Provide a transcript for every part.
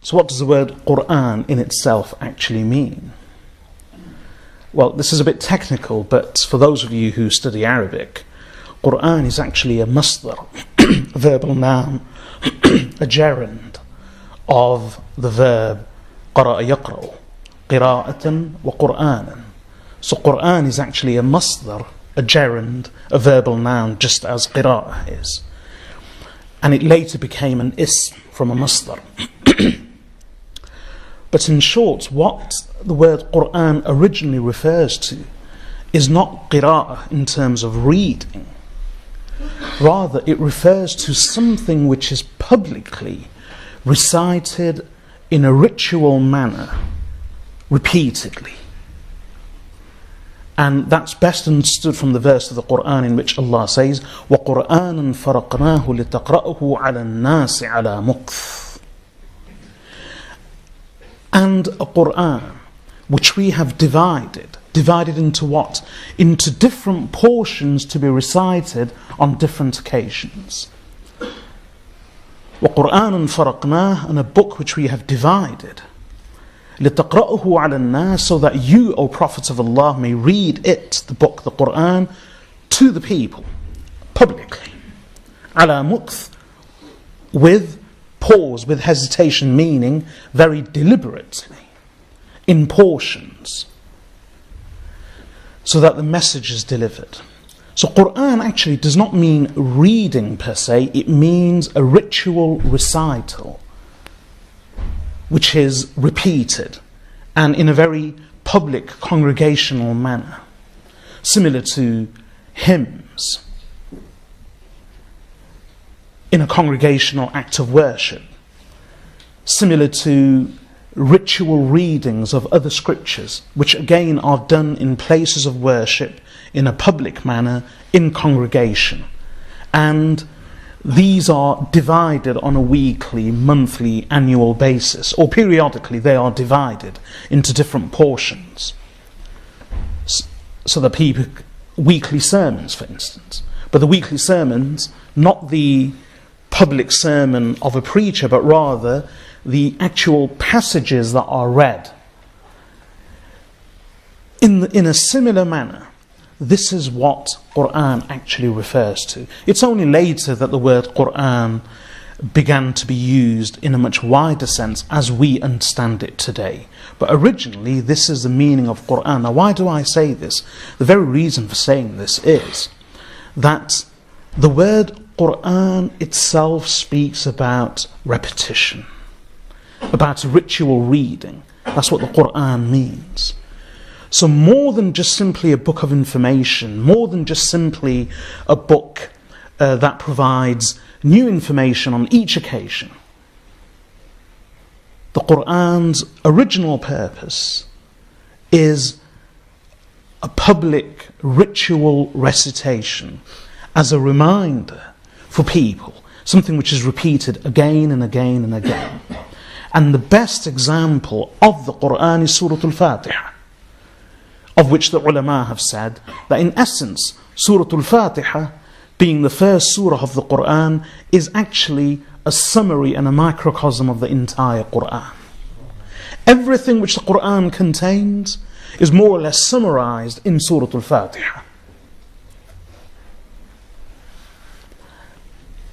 So what does the word Qur'an in itself actually mean? Well, this is a bit technical, but for those of you who study Arabic, Qur'an is actually a masdar, a verbal noun, a gerund of the verb قرأ يقرأ, قراءة وقرآنا. So Qur'an is actually a masdar, a gerund, a verbal noun, just as qira'ah is. And it later became an ism from a masdar. But in short, what the word Qur'an originally refers to is not qira'ah in terms of reading. Rather, it refers to something which is publicly recited in a ritual manner, repeatedly. And that's best understood from the verse of the Qur'an in which Allah says, وَقُرْآنًا فَرَقْنَاهُ لِتَقْرَأُهُ عَلَى النَّاسِ عَلَى مُكْثٍ. And a Qur'an which we have divided into what? Into different portions to be recited on different occasions. وَقُرْآنًا فَرَقْنَاهُ, and a book which we have divided. لِتَقْرَأُهُ عَلَى النَّاسِ, so that you, O Prophet of Allah, may read it, the book, the Qur'an, to the people, publicly. عَلَى مُكْثٍ, with pause, with hesitation, meaning very deliberately, in portions, so that the message is delivered. So Qur'an actually does not mean reading per se, it means a ritual recital which is repeated and in a very public congregational manner, similar to hymns in a congregational act of worship, similar to ritual readings of other scriptures, which again are done in places of worship in a public manner in congregation. And these are divided on a weekly, monthly, annual basis, or periodically they are divided into different portions. So the people, weekly sermons for instance, but the weekly sermons, not the public sermon of a preacher, but rather the actual passages that are read. In a similar manner, this is what Qur'an actually refers to. It's only later that the word Qur'an began to be used in a much wider sense as we understand it today. But originally, this is the meaning of Qur'an. Now, why do I say this? The very reason for saying this is that the word Qur'an itself speaks about repetition, about ritual reading. That's what the Qur'an means. So more than just simply a book of information, more than just simply a book that provides new information on each occasion, the Qur'an's original purpose is a public ritual recitation as a reminder for people, something which is repeated again and again and again. And the best example of the Qur'an is Surah Al-Fatiha, of which the ulama have said that in essence, Surah Al-Fatiha, being the first surah of the Qur'an, is actually a summary and a microcosm of the entire Qur'an. Everything which the Qur'an contains is more or less summarized in Surah Al-Fatiha.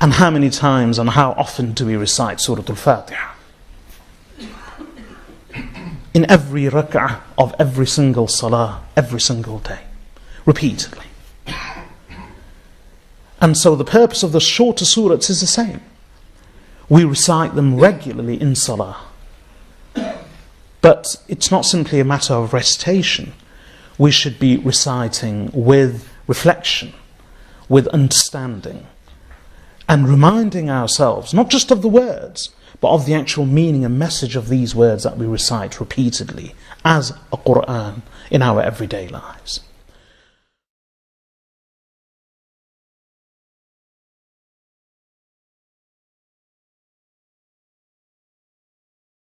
And how many times and how often do we recite Surah Al-Fatiha? In every rak'ah of every single salah, every single day, repeatedly. And so the purpose of the shorter surahs is the same. We recite them regularly in salah. But it's not simply a matter of recitation. We should be reciting with reflection, with understanding, and reminding ourselves, not just of the words, but of the actual meaning and message of these words that we recite repeatedly as a Qur'an in our everyday lives.